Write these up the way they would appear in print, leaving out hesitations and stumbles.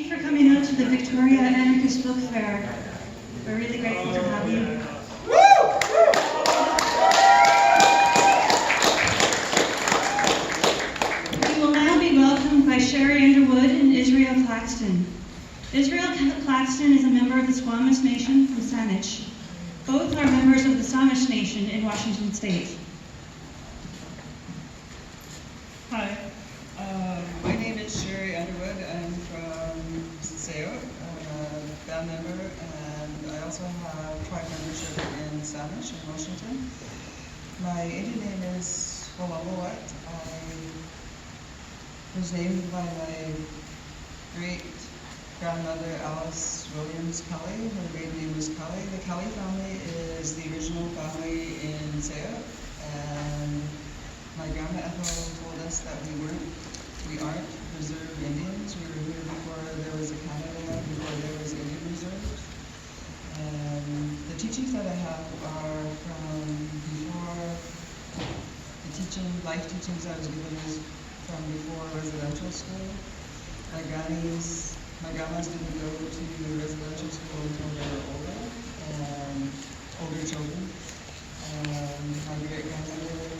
you for coming out to the Victoria Anarchist Book Fair. We're really grateful to have you. We will now be welcomed by Sherry Underwood and Israel Claxton. Israel Claxton is a member of the Squamish Nation from Saanich. Both are members of the Squamish Nation in Washington State. Hi, my name is Sherry Underwood. I'm from Sayo. I'm a band member, and I also have tribe membership in Saanich in Washington. My Indian name is Walalawat. I was named by my great-grandmother Alice Williams Kelly. Her maiden name was Kelly. The Kelly family is the original family in Sayo, and my grandma Ethel told us that we aren't reserve Indians. We were here before there was a Canada, before there was Indian reserves. And the teachings that I have are from before the life teachings I was given is from before residential school. My grandmas didn't go to residential school until they were older, and older children. And my great-grandmother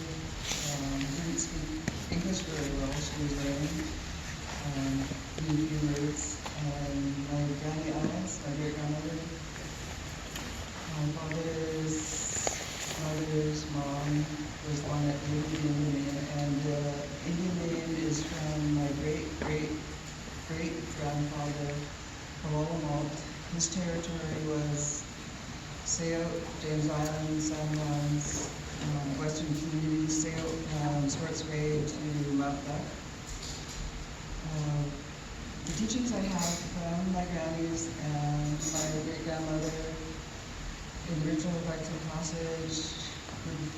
didn't speak English very well. She was learning new few words. And my granny Alice, my great-grandmother, my mother's mom was one that gave me the Indian name, and the Indian name is from my great-great-grandfather, Hololamalt. His territory was Sayo, James Island, San Juan's, Western communities, Sayo, Swartz Way to Mount Duck. The teachings I have from my grannies and my great-grandmother in the original Brighton Passage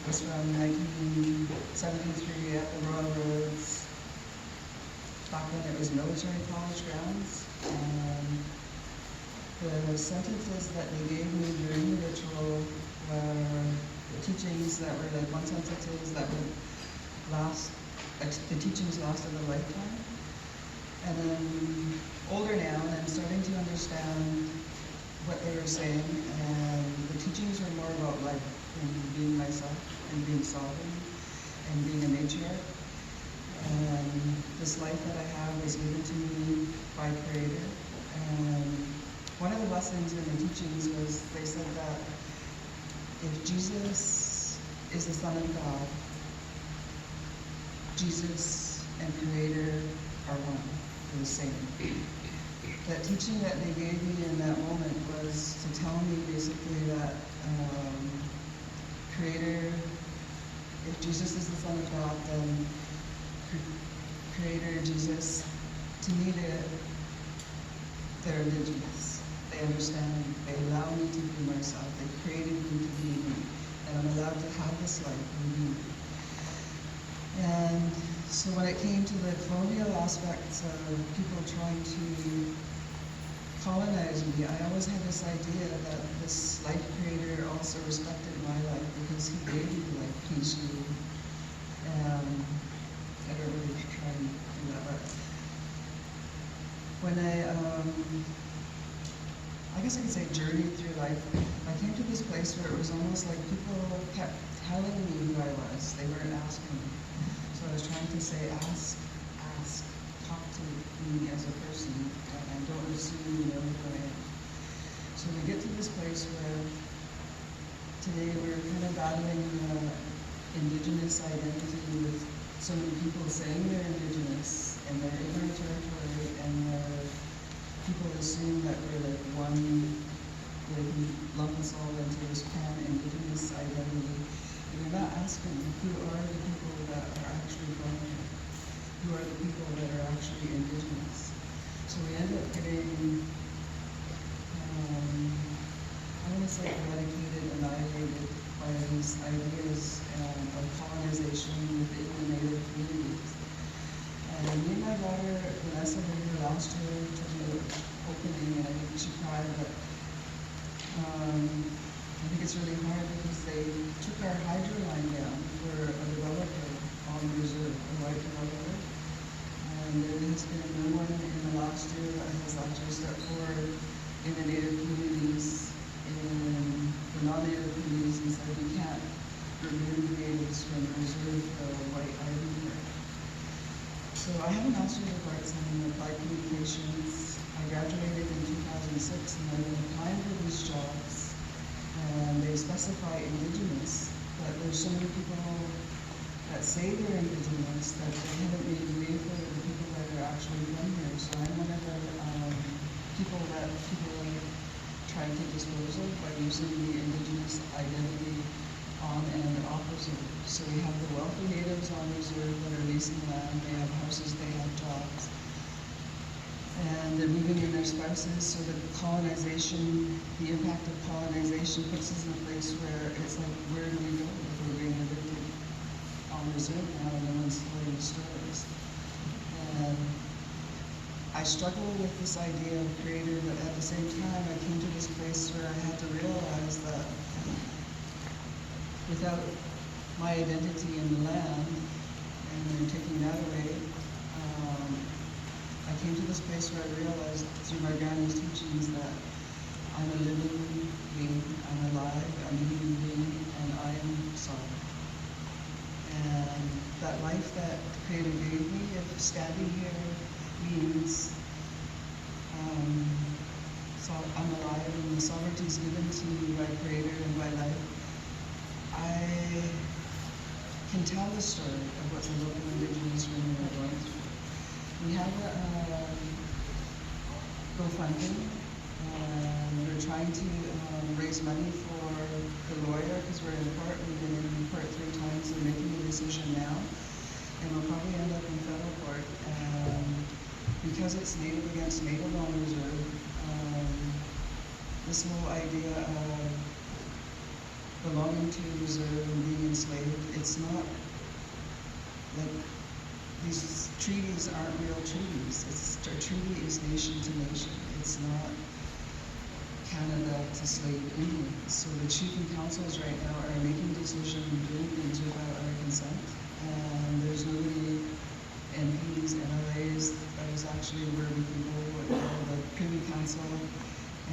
was from 1973 at the Royal Roads, back when it was military college grounds. The sentences that they gave me during the ritual were teachings that were like one sentences that would last, the teachings lasted a lifetime. And then older now, and I'm starting to understand what they were saying, and the teachings were more about life and being myself and being sovereign and being a matriarch. And this life that I have was given to me by Creator. And one of the lessons in the teachings was they said that if Jesus is the Son of God, Jesus and Creator are one, they're the same. That teaching that they gave me in that moment was to tell me basically that Creator, if Jesus is the Son of God, then Creator, Jesus, to me they're indigenous. They understand me. They allow me to be myself. They created me to be me. And I'm allowed to have this life and be me. And so when it came to the colonial aspects of people trying to colonize me, I always had this idea that this life creator also respected my life because he gave me life peacefully. And I don't really try and do that, but when I guess I could say journeyed through life, I came to this place where it was almost like people kept telling me who I was. They weren't asking me. So I was trying to say, ask, talk to me as a person, and don't assume you know who I am. So we get to this place where today we're kind of battling indigenous identity with so many people saying they're indigenous and they're in our territory, and people assume that we're like one, like we lump us all into this pan-indigenous identity. And we're not asking who are the people that are actually from here? Who are the people that are actually indigenous? So we end up getting, I want to say eradicated, annihilated by these ideas of colonization within the native communities. And me and my daughter, Vanessa, were here last year to the opening, and I think she cried, but I think it's really hard because they took our hydro line down for a developer on the reserve, a white developer. And there has been no one in the last year that has actually for native natives when preserve the white island here. So I have a Master's of Arts in Applied Communications. I graduated in 2006 and I've been applying for these jobs. And they specify Indigenous, but there's so many people that say they're Indigenous that they haven't made way for the people that are actually from here. So I'm one of the people that people are trying to dispose of by using the Indigenous identity on and off reserve. So we have the wealthy natives on reserve that are leasing land, they have houses, they have jobs. And they're moving in their spouses, so the colonization, the impact of colonization puts us in a place where it's like, where do we go if we're being evicted on reserve now and no one's telling the stories? And I struggle with this idea of creator, but at the same time I came to this place where I had to realize that without my identity in the land, and they're taking that away, I came to this place where I realized through my granny's teachings that I'm a living being, I'm alive, I'm a human being, and I am sorry. And that life that the Creator gave me, if standing here means so I'm alive and the sovereignty is given to me by Creator and by life, I can tell the story of what the local Indigenous women are going through. We have a GoFundMe, and we're trying to raise money for the lawyer because we're in court. We've been in court 3 times. They're making a decision now, and we'll probably end up in federal court. And because it's Native against Native on reserve, this whole idea of belonging to reserve and being enslaved, it's not like these treaties aren't real treaties. A treaty is nation to nation. It's not Canada to slave Indians. So the chief and councils right now are making decisions and doing things without our consent. And there's nobody, MPs, NRAs, that is actually where we can go with the Privy Council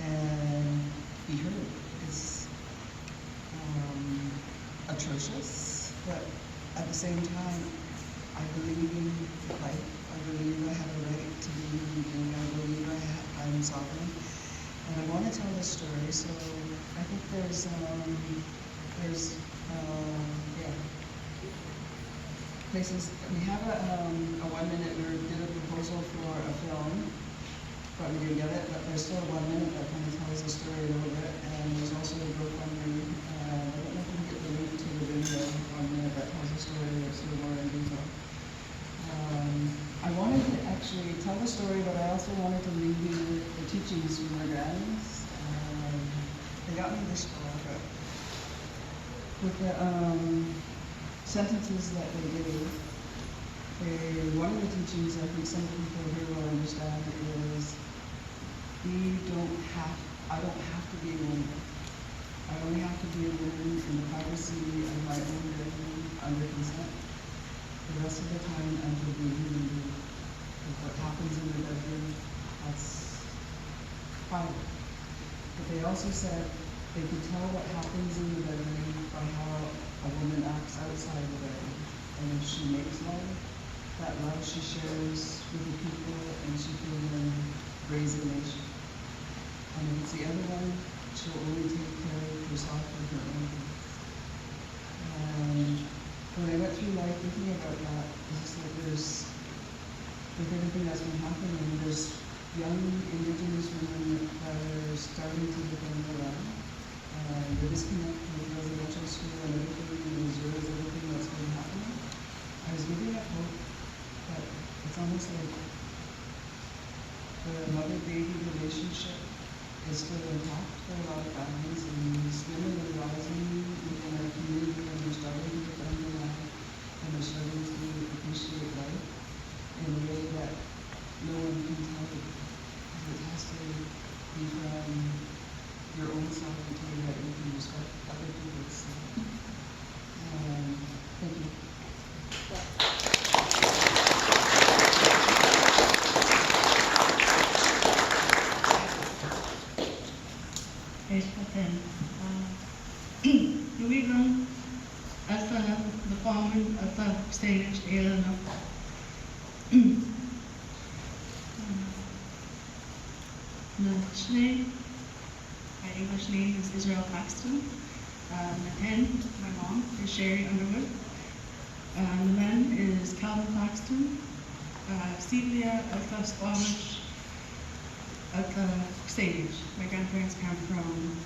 and be heard. It's atrocious, but at the same time, I believe in life. I believe I have a right to be a human being. I believe I'm sovereign. And I want to tell this story, so I think there's places. We have a 1 minute, we did a proposal for a film, but we didn't get it, but there's still a 1 minute that kind of tells the story a little bit, and there's also a GoFundMe. I don't know if we can get the link to the video 1 minute that tells the story that's a little more in detail. I wanted to actually tell the story, but I also wanted to leave you with the teachings from my grannies. They got me this far, but with the sentences that they gave, one of the teachings I think some people here will understand is I don't have to be a woman. I only have to be a woman in the privacy of my own bedroom under consent. The rest of the time, I'm to be a human being. If what happens in the bedroom, that's private. But they also said they could tell what happens in the bedroom by how a woman acts outside the bedroom. And if she makes love, that love she shares with the people and she can then raise a nation. And if it's the other one, she'll only take care of herself and her own things. And when I went through life thinking about that, it's just like with everything that's been happening, there's young Indigenous women that are starting to defend the land. The disconnect with residential school and everything, and reserves, everything that's been happening. I was giving up hope that it's almost like the mother-baby relationship is still intact for a lot of families, and these women are rising within our community and they're starting to defend the land and they're starting to appreciate life in a way that no one can tell you. It has to be from your own sovereignty that you can respect other people's. Thank you. Louis Rung, at the foreman at the stage and the name, my English name is Israel Paxton. And my mom is Sherry Underwood. The man is Calvin Paxton. Celia at the Squamish at the Sage. My grandparents come from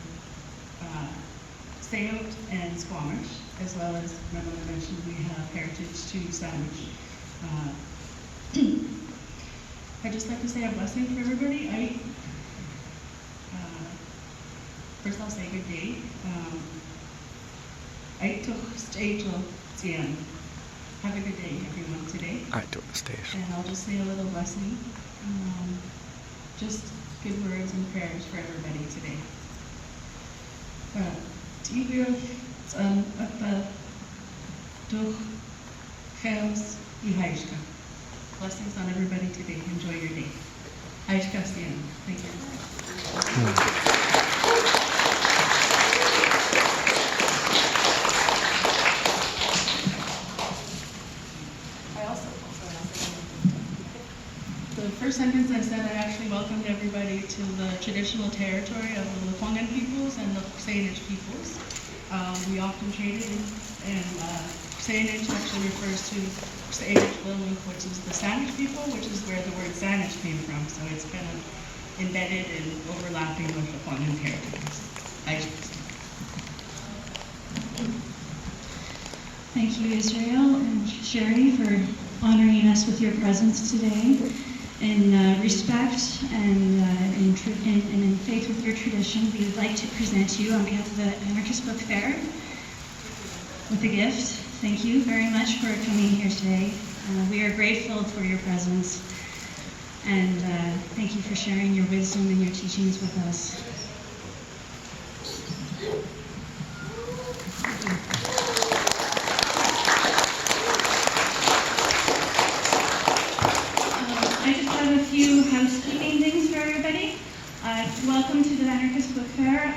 Sayot and Squamish, as well as my mother mentioned we have heritage to Sandwich. I'd just like to say a blessing for everybody. First I'll say good day. Have a good day, everyone, today. And I'll just say a little blessing. Just good words and prayers for everybody today. Blessings on everybody today. Enjoy your day. Thank you. The first sentence I said, I actually welcomed everybody to the traditional territory of the Lekwungen peoples and the Saanich peoples. We often traded, and Saanich actually refers to Saanich Lilink, which is the Sandwich people, which is where the word Sandwich came from. So it's kind of embedded and overlapping with Lekwungen territories. Thank you, Israel and Sherry, for honoring us with your presence today. In respect and in faith with your tradition, we would like to present you on behalf of the Anarchist Book Fair with a gift. Thank you very much for coming here today. We are grateful for your presence, and thank you for sharing your wisdom and your teachings with us. I just have a few housekeeping things for everybody. Welcome to the Anarchist Book Fair.